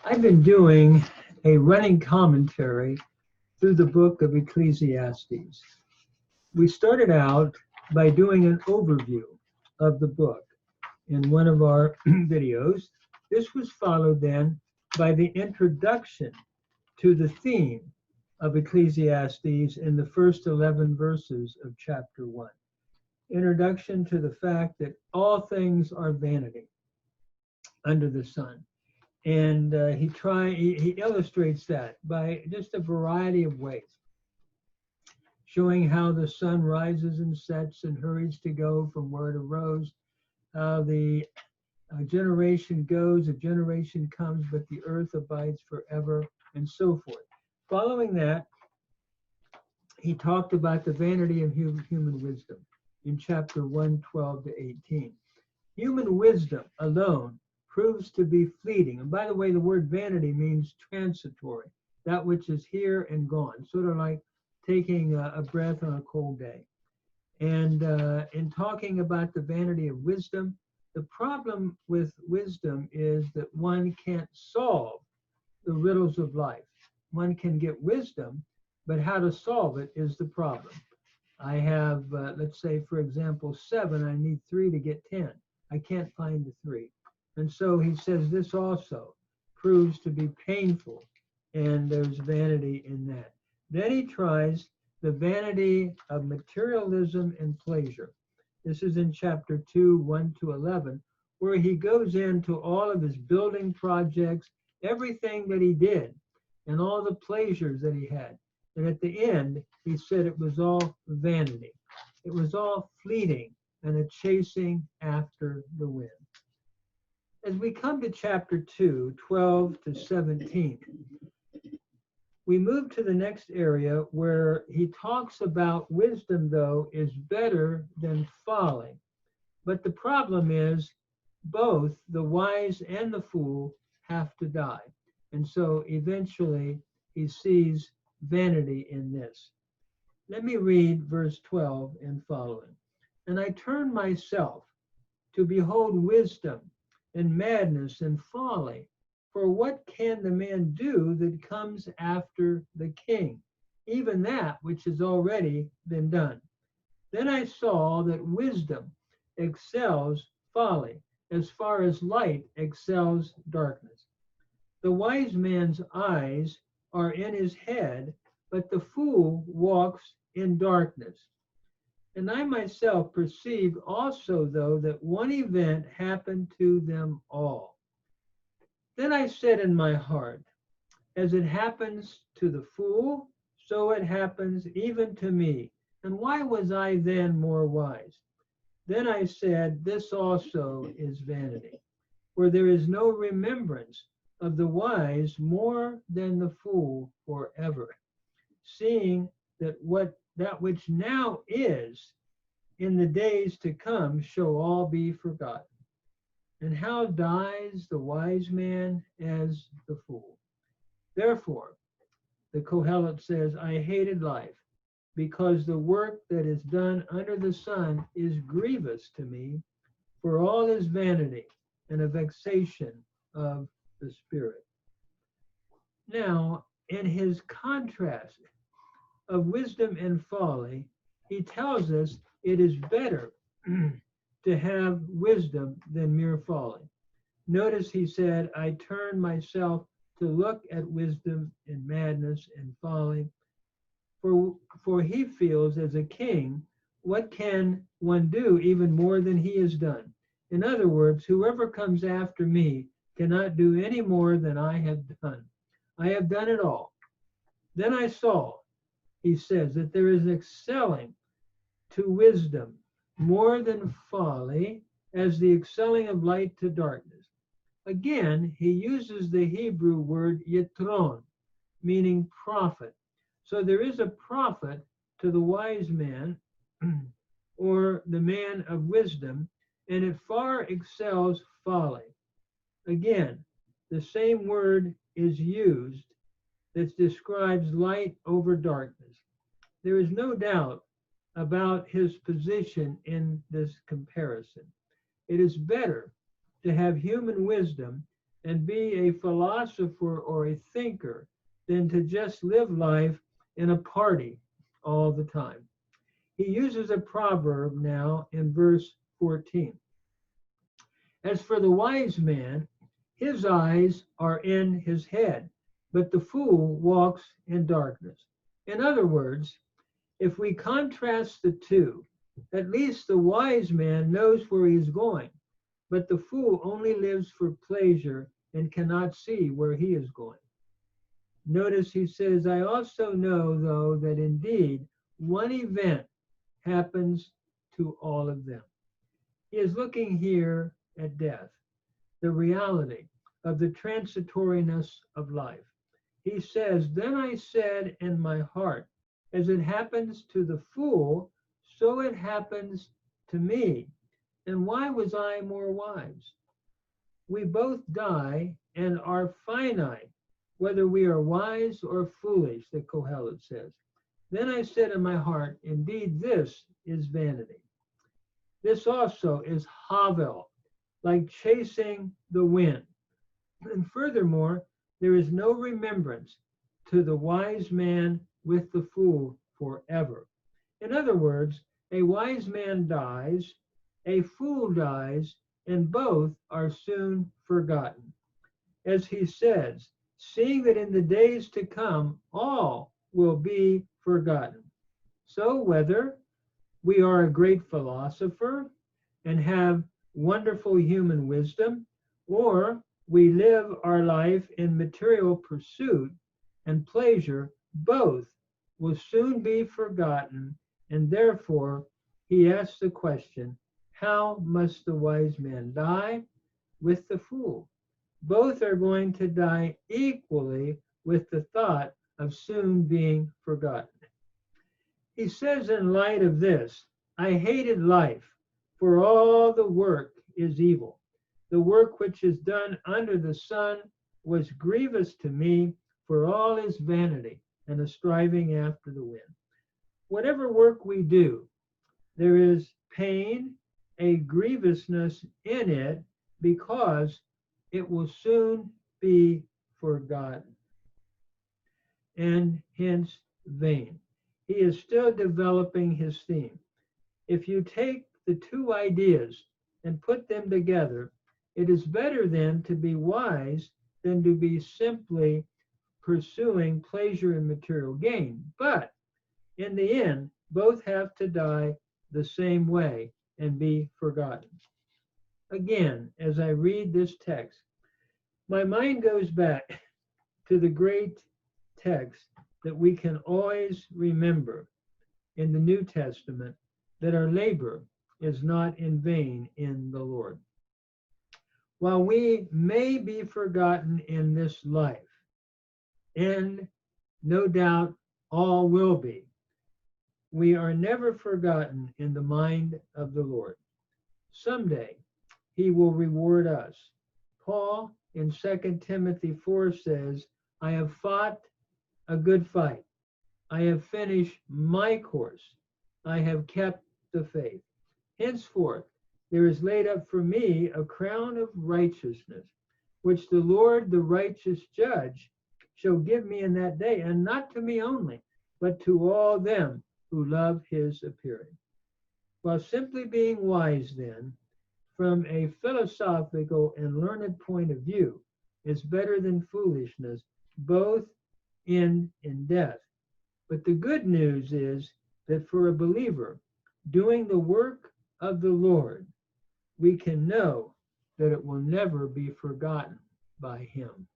I've been doing a running commentary through the book of Ecclesiastes. We started out by doing an overview of the book in one of our videos. This was followed then by the introduction to the theme of Ecclesiastes in the first 11 verses of chapter 1. Introduction to the fact that all things are vanity under the sun. And he illustrates that by just a variety of ways, showing how the sun rises and sets and hurries to go from where it arose, how the generation goes, a generation comes, but the earth abides forever, and so forth. Following that, he talked about the vanity of human wisdom in chapter 1, 12 to 18. Human wisdom alone proves to be fleeting. And by the way, the word vanity means transitory, that which is here and gone, sort of like taking a breath on a cold day. And in talking about the vanity of wisdom, the problem with wisdom is that one can't solve the riddles of life. One can get wisdom, but how to solve it is the problem. I have, let's say, for example, 7, I need 3 to get 10. I can't find the 3. And so he says this also proves to be painful, and there's vanity in that. Then he tries the vanity of materialism and pleasure. This is in chapter 2, 1 to 11, where he goes into all of his building projects, everything that he did, and all the pleasures that he had. And at the end, he said it was all vanity. It was all fleeting and a chasing after the wind. As we come to chapter 2, 12 to 17, we move to the next area where he talks about wisdom, though, is better than folly. But the problem is both the wise and the fool have to die. And so eventually he sees vanity in this. Let me read verse 12 and following. And I turn myself to behold wisdom and madness and folly. For what can the man do that comes after the king? Even that which has already been done. Then I saw that wisdom excels folly, as far as light excels darkness. The wise man's eyes are in his head, but the fool walks in darkness. And I myself perceived also, though, that one event happened to them all. Then I said in my heart, as it happens to the fool, so it happens even to me. And why was I then more wise? Then I said, this also is vanity, for there is no remembrance of the wise more than the fool forever, seeing that that which now is in the days to come shall all be forgotten. And how dies the wise man as the fool? Therefore, the Kohelet says, I hated life, because the work that is done under the sun is grievous to me, for all is vanity and a vexation of the spirit. Now, in his contrast of wisdom and folly, he tells us it is better to have wisdom than mere folly. Notice he said, I turn myself to look at wisdom and madness and folly. For he feels as a king, what can one do even more than he has done? In other words, whoever comes after me cannot do any more than I have done. I have done it all. Then I saw, he says, that there is excelling to wisdom more than folly, as the excelling of light to darkness. Again, he uses the Hebrew word yitron, meaning prophet. So there is a prophet to the wise man, or the man of wisdom, and it far excels folly. Again, the same word is used that describes light over darkness. There is no doubt about his position in this comparison. It is better to have human wisdom and be a philosopher or a thinker than to just live life in a party all the time. He uses a proverb now in verse 14. As for the wise man, his eyes are in his head, but the fool walks in darkness. In other words, if we contrast the two, at least the wise man knows where he's going, but the fool only lives for pleasure and cannot see where he is going. Notice he says, I also know, though, that indeed one event happens to all of them. He is looking here at death, the reality of the transitoriness of life. He says, then I said in my heart, as it happens to the fool, so it happens to me. And why was I more wise? We both die and are finite, whether we are wise or foolish, the Kohelet says. Then I said in my heart, indeed, this is vanity. This also is Havel, like chasing the wind. And furthermore, there is no remembrance to the wise man with the fool forever. In other words, a wise man dies, a fool dies, and both are soon forgotten. As he says, seeing that in the days to come all will be forgotten. So whether we are a great philosopher and have wonderful human wisdom, or we live our life in material pursuit and pleasure, both will soon be forgotten, and therefore he asks the question, how must the wise man die? With the fool. Both are going to die equally with the thought of soon being forgotten. He says in light of this, I hated life, for all the work is evil. The work which is done under the sun was grievous to me, for all is vanity and a striving after the wind. Whatever work we do, there is pain, a grievousness in it, because it will soon be forgotten, and hence vain. He is still developing his theme. If you take the two ideas and put them together, it is better then to be wise than to be simply pursuing pleasure and material gain. But in the end, both have to die the same way and be forgotten. Again, as I read this text, my mind goes back to the great text that we can always remember in the New Testament, that our labor is not in vain in the Lord. While we may be forgotten in this life, and no doubt all will be, we are never forgotten in the mind of the Lord. Someday he will reward us. Paul in 2 Timothy 4 says, I have fought a good fight. I have finished my course. I have kept the faith. Henceforth, there is laid up for me a crown of righteousness, which the Lord, the righteous judge, shall give me in that day, and not to me only, but to all them who love his appearing. While simply being wise, then, from a philosophical and learned point of view, is better than foolishness, both end in death. But the good news is that for a believer doing the work of the Lord, we can know that it will never be forgotten by him.